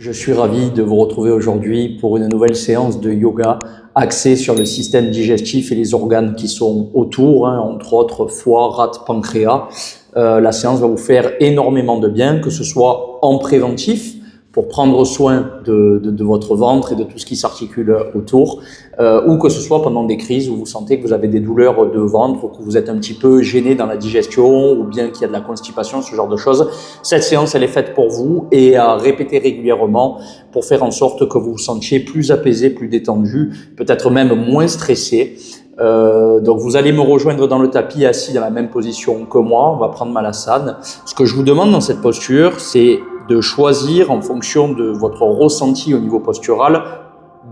Je suis ravi de vous retrouver aujourd'hui pour une nouvelle séance de yoga axée sur le système digestif et les organes qui sont autour, entre autres foie, rate, pancréas. La séance va vous faire énormément de bien, que ce soit en préventif, pour prendre soin de votre ventre et de tout ce qui s'articule autour, ou que ce soit pendant des crises où vous sentez que vous avez des douleurs de ventre, ou que vous êtes un petit peu gêné dans la digestion, ou bien qu'il y a de la constipation, ce genre de choses. Cette séance, elle est faite pour vous et à répéter régulièrement pour faire en sorte que vous vous sentiez plus apaisé, plus détendu, peut-être même moins stressé. Donc vous allez me rejoindre dans le tapis assis dans la même position que moi, on va prendre Malasana. Ce que je vous demande dans cette posture, c'est de choisir en fonction de votre ressenti au niveau postural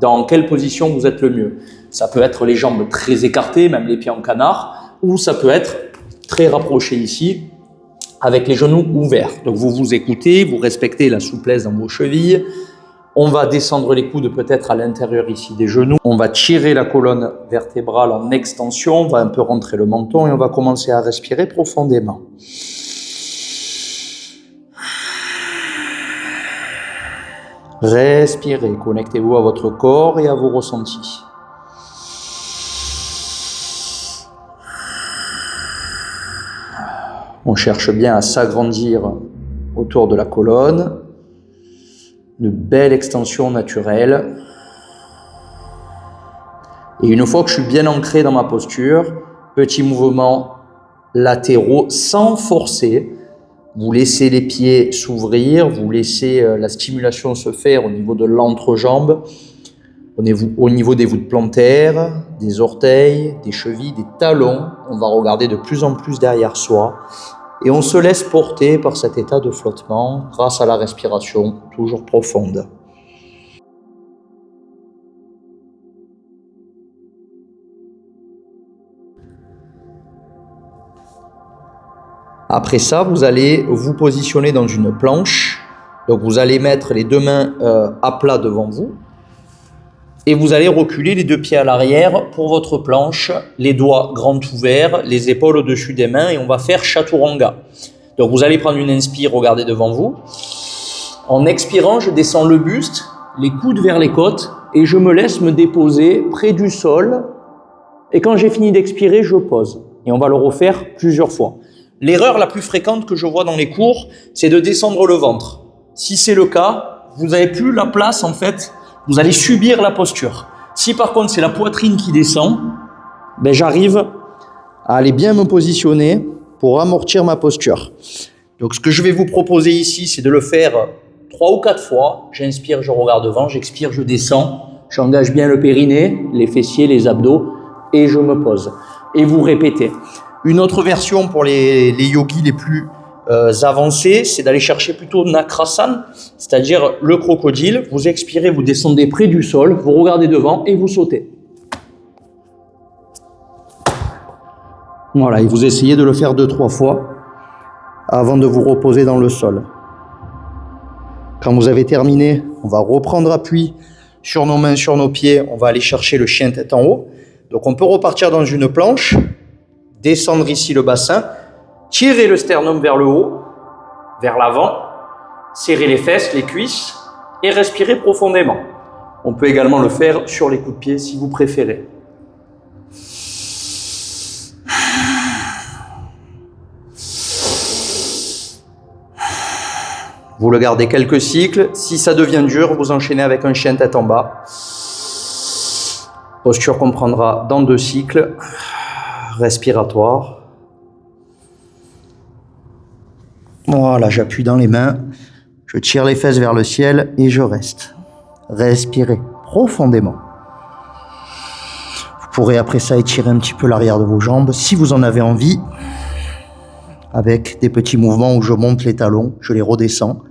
dans quelle position vous êtes le mieux. Ça peut être les jambes très écartées, même les pieds en canard, ou ça peut être très rapproché ici, avec les genoux ouverts. Donc vous vous écoutez, vous respectez la souplesse dans vos chevilles. On va descendre les coudes peut-être à l'intérieur ici des genoux. On va tirer la colonne vertébrale en extension, on va un peu rentrer le menton et on va commencer à respirer profondément. Respirez, connectez-vous à votre corps et à vos ressentis. On cherche bien à s'agrandir autour de la colonne. Une belle extension naturelle. Et une fois que je suis bien ancré dans ma posture, petits mouvements latéraux sans forcer. Vous laissez les pieds s'ouvrir, vous laissez la stimulation se faire au niveau de l'entrejambe, au niveau des voûtes plantaires, des orteils, des chevilles, des talons. On va regarder de plus en plus derrière soi et on se laisse porter par cet état de flottement grâce à la respiration toujours profonde. Après ça, vous allez vous positionner dans une planche. Donc vous allez mettre les deux mains à plat devant vous. Et vous allez reculer les deux pieds à l'arrière pour votre planche, les doigts grands ouverts, les épaules au-dessus des mains et on va faire Chaturanga. Donc vous allez prendre une inspire, regardez devant vous. En expirant, je descends le buste, les coudes vers les côtes et je me laisse me déposer près du sol. Et quand j'ai fini d'expirer, je pose. Et on va le refaire plusieurs fois. L'erreur la plus fréquente que je vois dans les cours, c'est de descendre le ventre. Si c'est le cas, vous n'avez plus la place en fait, vous allez subir la posture. Si par contre c'est la poitrine qui descend, j'arrive à aller bien me positionner pour amortir ma posture. Donc ce que je vais vous proposer ici, c'est de le faire 3 ou 4 fois. J'inspire, je regarde devant, j'expire, je descends, j'engage bien le périnée, les fessiers, les abdos et je me pose. Et vous répétez. Une autre version pour les yogis les plus avancés, c'est d'aller chercher plutôt Nakrasana, c'est-à-dire le crocodile. Vous expirez, vous descendez près du sol, vous regardez devant et vous sautez. Voilà, et vous essayez de le faire 2-3 fois avant de vous reposer dans le sol. Quand vous avez terminé, on va reprendre appui sur nos mains, sur nos pieds. On va aller chercher le chien tête en haut. Donc on peut repartir dans une planche. Descendre ici le bassin, tirer le sternum vers le haut, vers l'avant, serrer les fesses, les cuisses et respirer profondément. On peut également le faire sur les coups de pied si vous préférez. Vous le gardez quelques cycles. Si ça devient dur, vous enchaînez avec un chien tête en bas. Posture qu'on prendra dans 2 cycles. Respiratoire. Voilà, j'appuie dans les mains, je tire les fesses vers le ciel et je reste. Respirez profondément. Vous pourrez après ça étirer un petit peu l'arrière de vos jambes si vous en avez envie, avec des petits mouvements où je monte les talons, je les redescends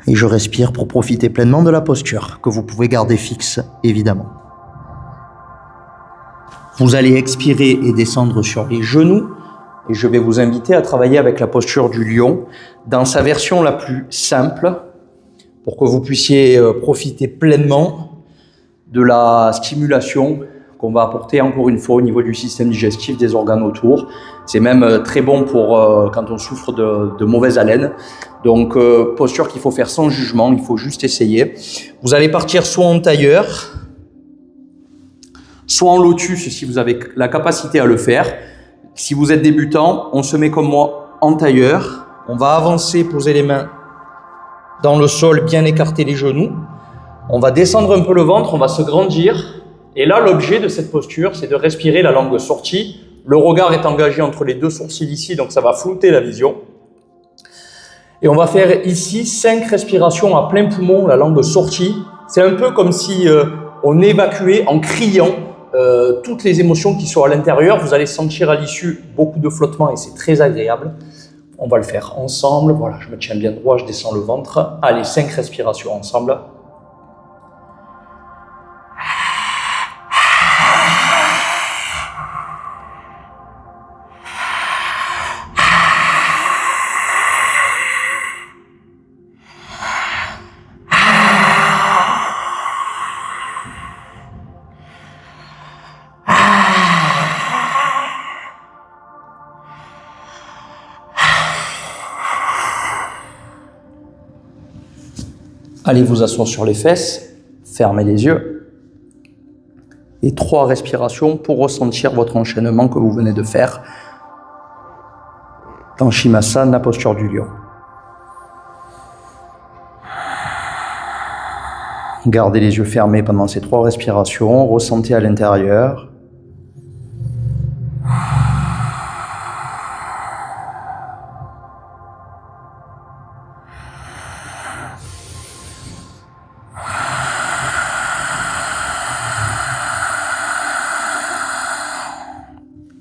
et je respire pour profiter pleinement de la posture que vous pouvez garder fixe évidemment. Vous allez expirer et descendre sur les genoux et je vais vous inviter à travailler avec la posture du lion dans sa version la plus simple pour que vous puissiez profiter pleinement de la stimulation qu'on va apporter encore une fois au niveau du système digestif, des organes autour. C'est même très bon pour quand on souffre de mauvaise haleine. Donc posture qu'il faut faire sans jugement, il faut juste essayer. Vous allez partir soit en tailleur, soit en lotus si vous avez la capacité à le faire. Si vous êtes débutant, on se met comme moi en tailleur. On va avancer, poser les mains dans le sol, bien écarter les genoux. On va descendre un peu le ventre, on va se grandir. Et là, l'objet de cette posture, c'est de respirer la langue sortie. Le regard est engagé entre les deux sourcils ici, donc ça va flouter la vision. Et on va faire ici 5 respirations à plein poumon, la langue sortie. C'est un peu comme si on évacuait en criant toutes les émotions qui sont à l'intérieur. Vous allez sentir à l'issue beaucoup de flottement et c'est très agréable. On va le faire ensemble. Voilà, je me tiens bien droit, je descends le ventre. Allez, 5 respirations ensemble. Allez vous asseoir sur les fesses, fermez les yeux. Et 3 respirations pour ressentir votre enchaînement que vous venez de faire dans Shimasana, la posture du lion. Gardez les yeux fermés pendant ces 3 respirations, ressentez à l'intérieur.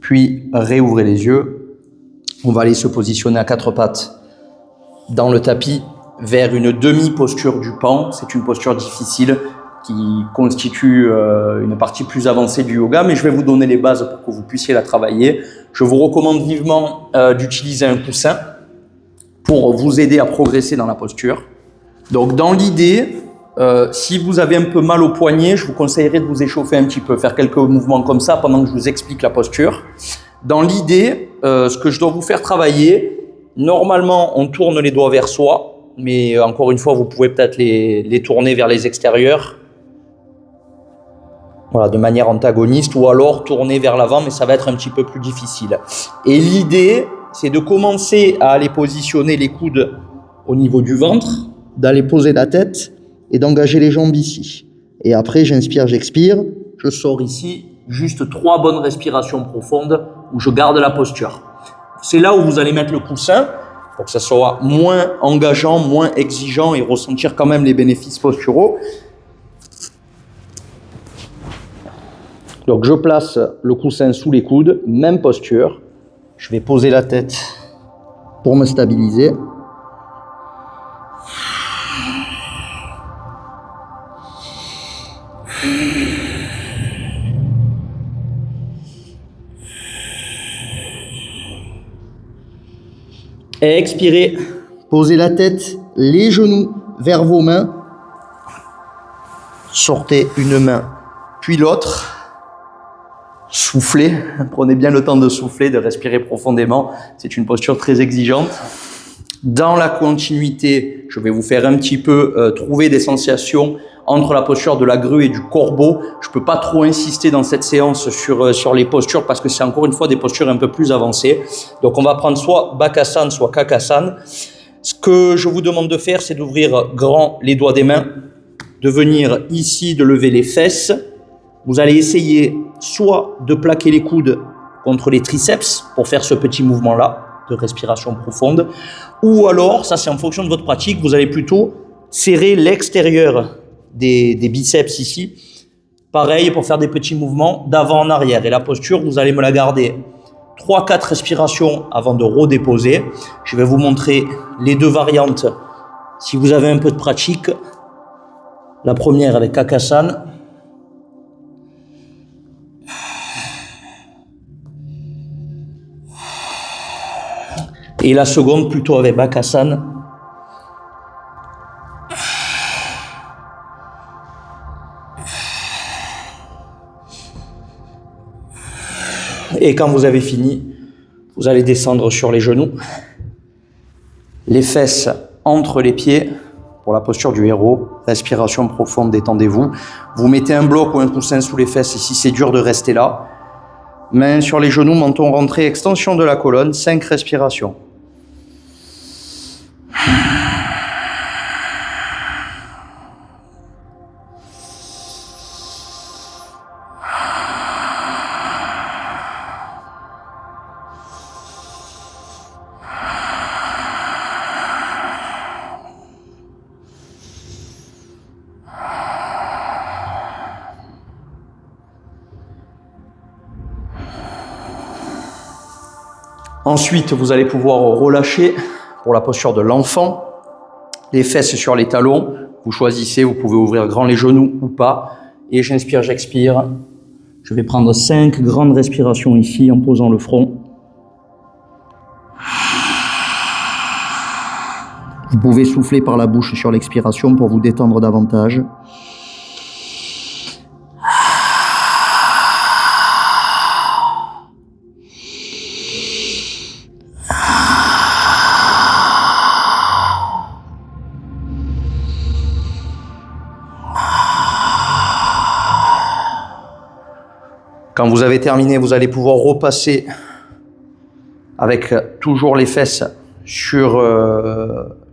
Puis réouvrez les yeux. On va aller se positionner à 4 pattes dans le tapis vers une demi-posture du pan. C'est une posture difficile qui constitue une partie plus avancée du yoga, mais je vais vous donner les bases pour que vous puissiez la travailler. Je vous recommande vivement d'utiliser un coussin pour vous aider à progresser dans la posture. Donc dans l'idée, si vous avez un peu mal au poignet, je vous conseillerais de vous échauffer un petit peu, faire quelques mouvements comme ça pendant que je vous explique la posture. Dans l'idée, ce que je dois vous faire travailler, normalement on tourne les doigts vers soi, mais encore une fois vous pouvez peut-être les tourner vers les extérieurs, voilà, de manière antagoniste, ou alors tourner vers l'avant, mais ça va être un petit peu plus difficile. Et l'idée, c'est de commencer à aller positionner les coudes au niveau du ventre, d'aller poser la tête et d'engager les jambes ici. Et après, j'inspire, j'expire, je sors ici, juste 3 bonnes respirations profondes où je garde la posture. C'est là où vous allez mettre le coussin pour que ça soit moins engageant, moins exigeant et ressentir quand même les bénéfices posturaux. Donc je place le coussin sous les coudes, même posture. Je vais poser la tête pour me stabiliser. Et expirez, posez la tête, les genoux vers vos mains. Sortez une main, puis l'autre. Soufflez, prenez bien le temps de souffler, de respirer profondément. C'est une posture très exigeante. Dans la continuité, je vais vous faire un petit peu trouver des sensations entre la posture de la grue et du corbeau. Je peux pas trop insister dans cette séance sur les postures parce que c'est encore une fois des postures un peu plus avancées. Donc on va prendre soit Bakasana, soit Kakasana. Ce que je vous demande de faire, c'est d'ouvrir grand les doigts des mains, de venir ici, de lever les fesses. Vous allez essayer soit de plaquer les coudes contre les triceps pour faire ce petit mouvement-là de respiration profonde, ou alors, ça c'est en fonction de votre pratique, vous allez plutôt serrer l'extérieur des biceps ici, pareil pour faire des petits mouvements d'avant en arrière. Et la posture, vous allez me la garder 3-4 respirations avant de redéposer. Je vais vous montrer les 2 variantes si vous avez un peu de pratique. La première avec Kakasana. Et la seconde plutôt avec Bakasana. Et quand vous avez fini, vous allez descendre sur les genoux, les fesses entre les pieds pour la posture du héros. Respiration profonde, détendez-vous. Vous mettez un bloc ou un coussin sous les fesses si c'est dur de rester là. Mains sur les genoux, menton rentré, extension de la colonne, 5 respirations. Ensuite, vous allez pouvoir relâcher pour la posture de l'enfant, les fesses sur les talons. Vous choisissez, vous pouvez ouvrir grand les genoux ou pas. Et j'inspire, j'expire. Je vais prendre 5 grandes respirations ici en posant le front. Vous pouvez souffler par la bouche sur l'expiration pour vous détendre davantage. Quand vous avez terminé, vous allez pouvoir repasser avec toujours les fesses sur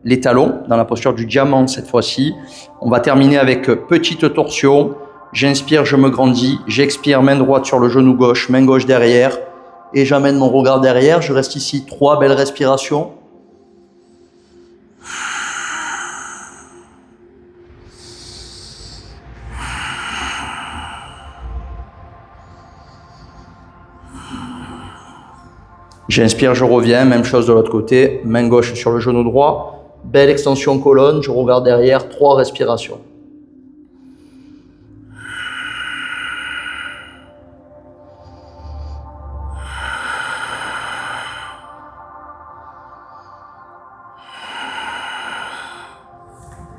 les talons, dans la posture du diamant cette fois-ci. On va terminer avec petite torsion. J'inspire, je me grandis. J'expire, main droite sur le genou gauche, main gauche derrière. Et j'amène mon regard derrière. Je reste ici, 3 belles respirations. J'inspire, je reviens, même chose de l'autre côté, main gauche sur le genou droit, belle extension colonne, je regarde derrière, 3 respirations.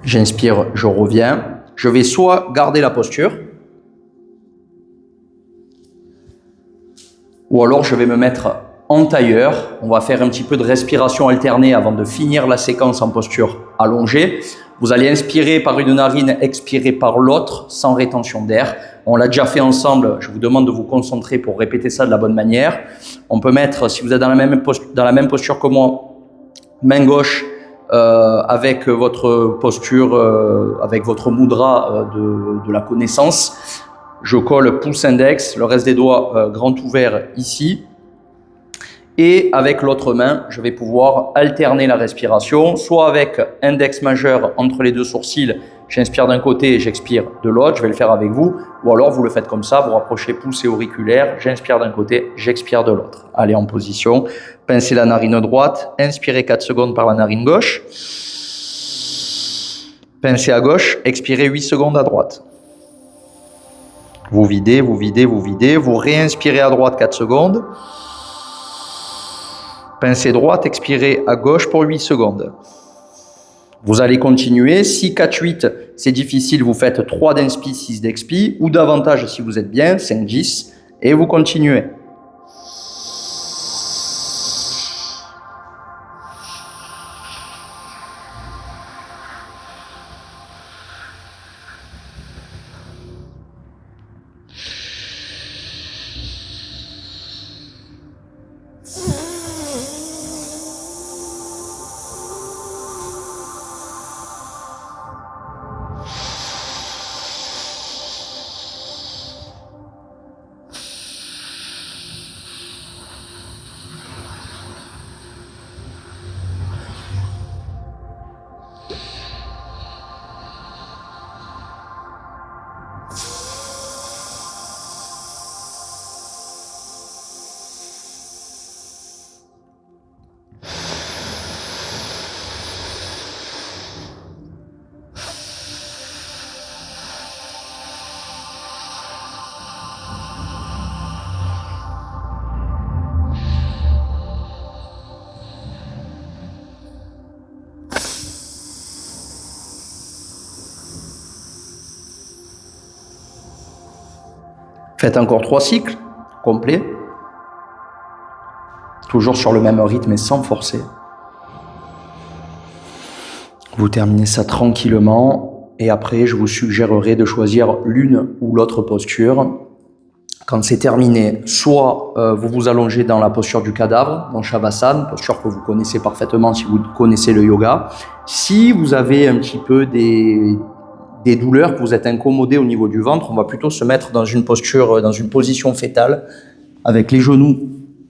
J'inspire, je reviens, je vais soit garder la posture, ou alors je vais me mettre en tailleur. On va faire un petit peu de respiration alternée avant de finir la séquence en posture allongée. Vous allez inspirer par une narine, expirer par l'autre, sans rétention d'air. On l'a déjà fait ensemble, je vous demande de vous concentrer pour répéter ça de la bonne manière. On peut mettre, si vous êtes dans la même posture que moi, main gauche avec votre posture, avec votre mudra de la connaissance. Je colle pouce index, le reste des doigts grand ouvert ici. Et avec l'autre main, je vais pouvoir alterner la respiration, soit avec index majeur entre les 2 sourcils, j'inspire d'un côté et j'expire de l'autre, je vais le faire avec vous, ou alors vous le faites comme ça, vous rapprochez pouce et auriculaire, j'inspire d'un côté, j'expire de l'autre. Allez en position, pincez la narine droite, inspirez 4 secondes par la narine gauche, pincez à gauche, expirez 8 secondes à droite. Vous videz, vous videz, vous videz, vous réinspirez à droite 4 secondes, pincée droite, expirez à gauche pour 8 secondes. Vous allez continuer. Si 4-8, c'est difficile, vous faites 3 d'inspi, 6 d'expi, ou davantage si vous êtes bien, 5-10, et vous continuez. Faites encore 3 cycles complets. toujours sur le même rythme et sans forcer. Vous terminez ça tranquillement et après je vous suggérerai de choisir l'une ou l'autre posture. Quand c'est terminé, soit vous vous allongez dans la posture du cadavre, dans Shavasana, posture que vous connaissez parfaitement si vous connaissez le yoga. Si vous avez un petit peu des douleurs, que vous êtes incommodé au niveau du ventre, on va plutôt se mettre dans une posture, dans une position fétale, avec les genoux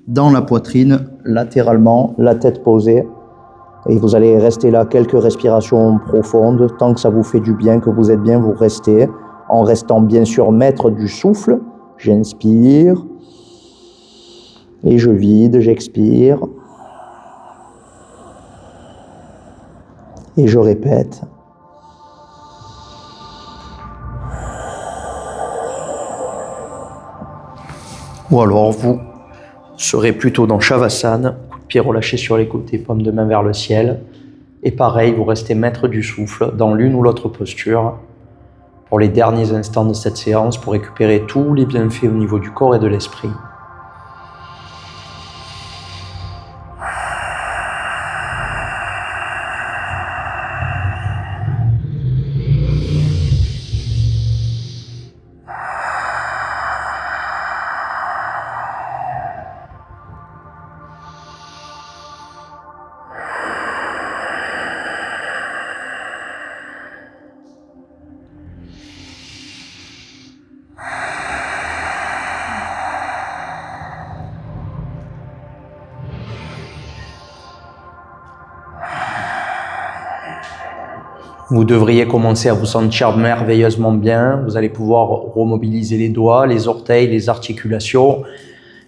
dans la poitrine, latéralement, la tête posée. Et vous allez rester là quelques respirations profondes. Tant que ça vous fait du bien, que vous êtes bien, vous restez. En restant bien sûr maître du souffle. J'inspire. Et je vide, j'expire. Et je répète. Ou alors vous serez plutôt dans Shavasana, coup de pied relâché sur les côtés, paume de main vers le ciel. Et pareil, vous restez maître du souffle dans l'une ou l'autre posture pour les derniers instants de cette séance pour récupérer tous les bienfaits au niveau du corps et de l'esprit. Vous devriez commencer à vous sentir merveilleusement bien. Vous allez pouvoir remobiliser les doigts, les orteils, les articulations.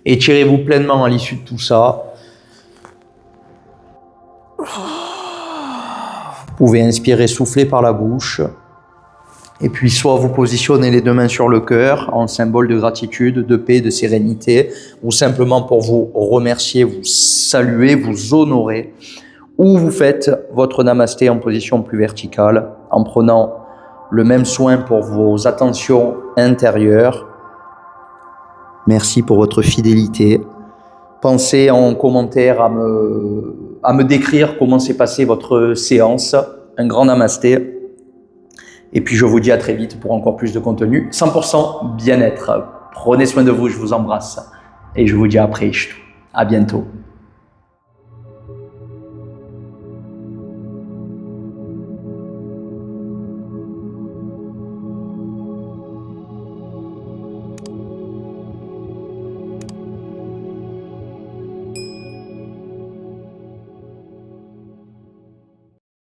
Étirez-vous pleinement à l'issue de tout ça. Vous pouvez inspirer, souffler par la bouche. Et puis soit vous positionnez les deux mains sur le cœur en symbole de gratitude, de paix, de sérénité, ou simplement pour vous remercier, vous saluer, vous honorer. Ou vous faites votre namasté en position plus verticale, en prenant le même soin pour vos attentions intérieures. Merci pour votre fidélité. Pensez en commentaire à me décrire comment s'est passée votre séance. Un grand namasté. Et puis je vous dis à très vite pour encore plus de contenu. 100% bien-être. Prenez soin de vous, je vous embrasse. Et je vous dis à bientôt.